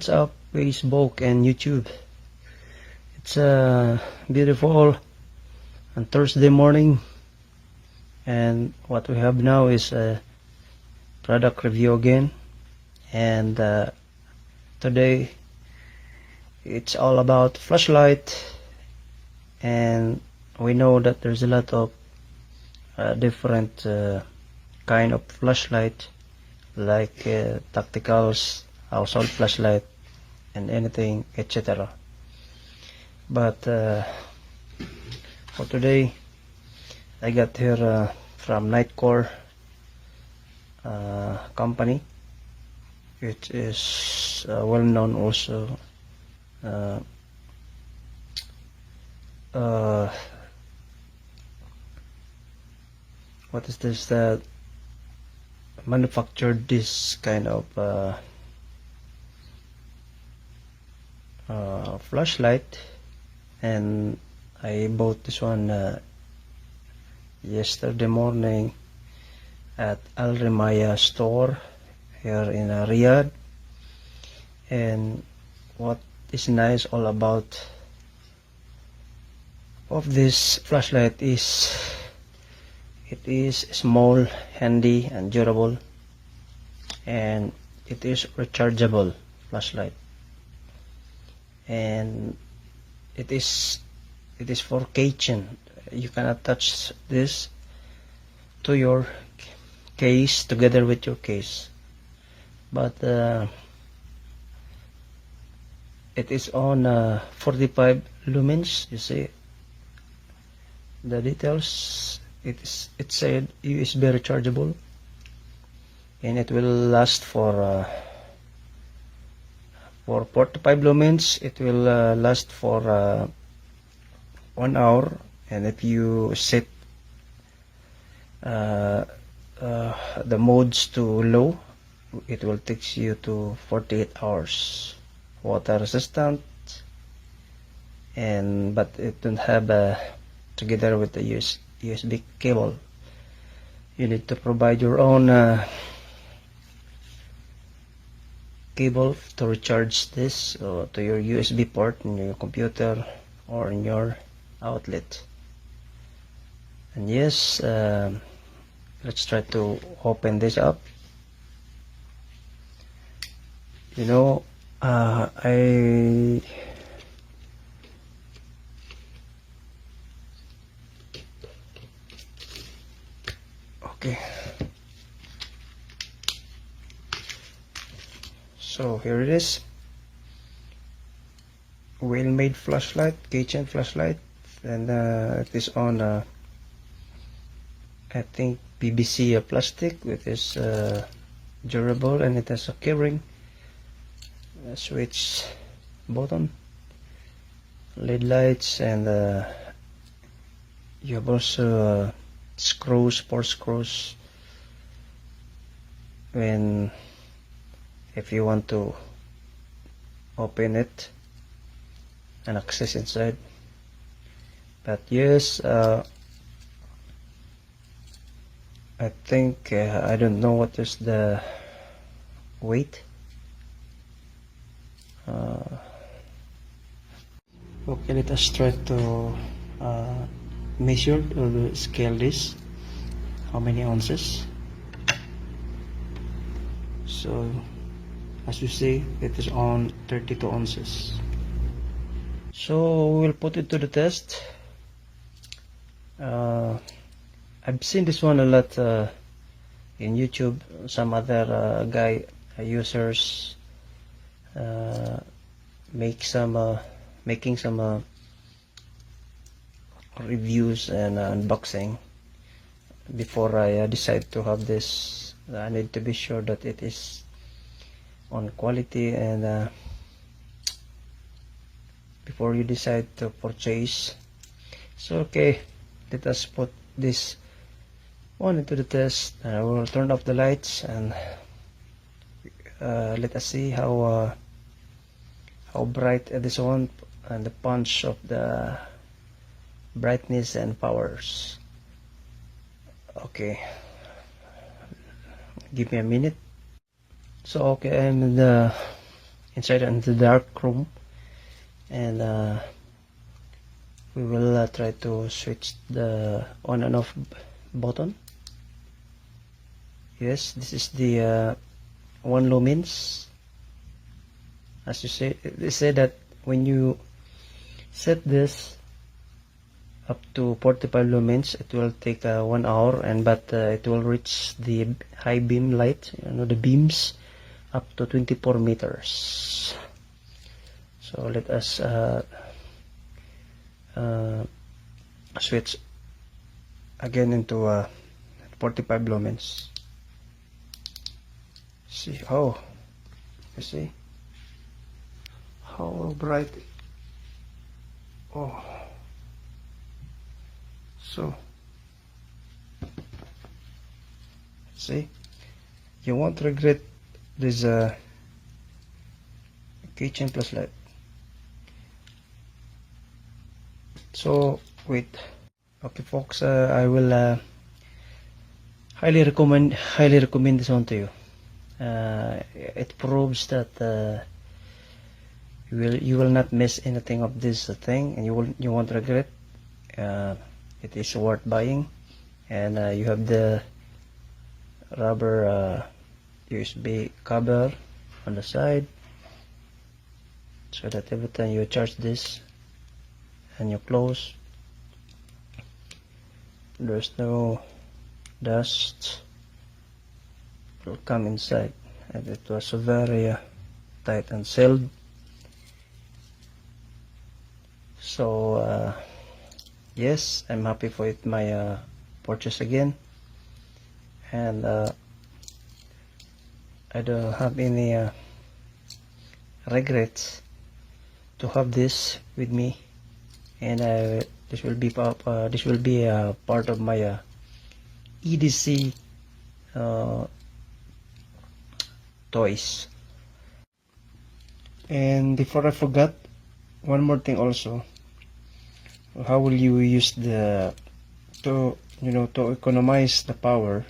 what's up Facebook and YouTube? It's a beautiful on Thursday morning, and what we have now is a product review again. And today it's all about flashlight, and we know that there's a lot of different kind of flashlight, like tacticals, household flashlight, and anything, etc. But for today, I got here from Nightcore company, which is well known also. What is this? That manufactured this kind of flashlight, and I bought this one yesterday morning at Al Rimaya store here in Riyadh. And what is nice all about of this flashlight is it is small, handy, and durable, and it is rechargeable flashlight, and it is for kitchen. You can attach this to your case together with your case, but it is on 45 lumens. You see the details. It said USB rechargeable, and it will last for 45 lumens. It will last for 1 hour, and if you set the modes to low, it will take you to 48 hours. Water resistant, and but it don't have together with the USB cable. You need to provide your own cable to recharge this to your USB port in your computer or in your outlet. And yes, let's try to open this up. You know, okay, so here it is. Well-made flashlight, kitchen flashlight, and it is on I think PVC plastic, which is durable, and it has a keyring, switch button, LED lights, and you have also screws, 4 screws, when if you want to open it and access inside. But yes, I think I don't know what is the weight. Okay, let us try to measure or scale this. How many ounces? So as you see, it is on 32 ounces. So we'll put it to the test. I've seen this one a lot in YouTube. Some other users making some reviews and unboxing. Before I decide to have this, I need to be sure that it is on quality, and before you decide to purchase. So okay, let us put this one into the test. I will turn off the lights, and let us see how bright this one, and the punch of the brightness and powers. Okay, give me a minute. So okay, I'm in the inside in the dark room, and we will try to switch the on and off button. Yes, this is the 1 lumens. As you say, they say that when you set this up to 45 lumens, it will take 1 hour, and but it will reach the high beam light, the beams up to 24 meters. So let us switch again into 45 lumens. See how, you see how bright. Oh, so see, you won't regret this kitchen plus light. So wait, okay folks, I will highly recommend this one to you. It proves that you will not miss anything of this thing, and you won't regret. It is worth buying, and you have the rubber USB cover on the side, so that every time you charge this and you close, there's no dust will come inside. And it was very tight and sealed. So yes, I'm happy for it, my purchase again, and I don't have any regrets to have this with me, and this will be part of my EDC toys. And before I forgot, one more thing also. How will you use to economize the power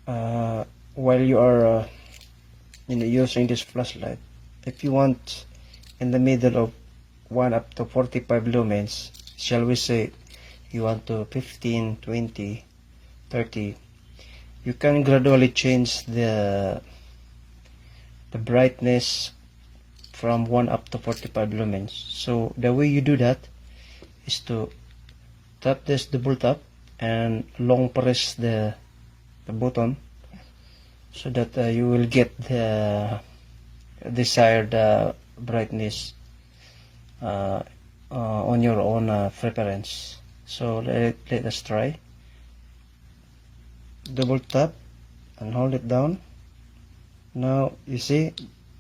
while you are using this flashlight? If you want in the middle of 1 up to 45 lumens, shall we say you want to 15, 20, 30, you can gradually change the brightness from 1 up to 45 lumens. So the way you do that is to tap this double tap and long press the button, so that you will get the desired brightness on your own preference. So let us try. Double tap and hold it down. Now you see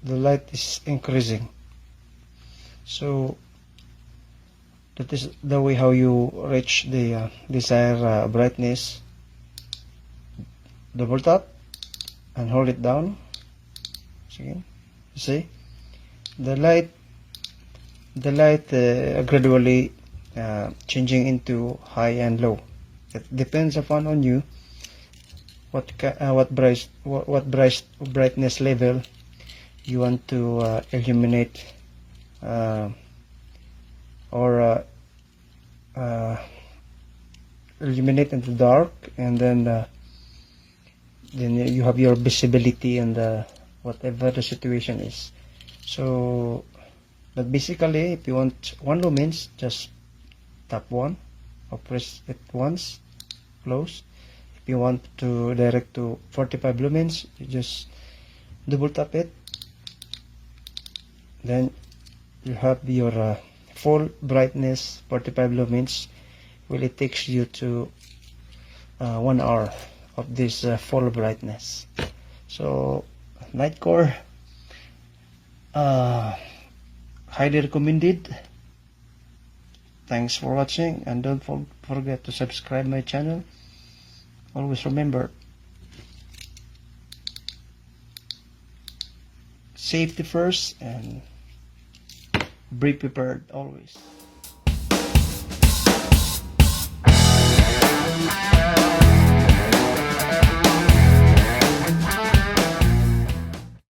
the light is increasing. So that is the way how you reach the desired brightness. Double tap and hold it down. You see the light gradually changing into high and low. It depends upon on you what brightness level you want to illuminate or illuminate in the dark, and then you have your visibility and whatever the situation is. So but basically, if you want 1 lumens, just tap 1 or press it once, close. If you want to direct to 45 lumens, you just double tap it, then you have your full brightness 45 lumens. Well, it takes you to 1 hour of this full brightness. So Nitecore, highly recommended. Thanks for watching, and don't forget to subscribe my channel. Always remember, safety first and be prepared always.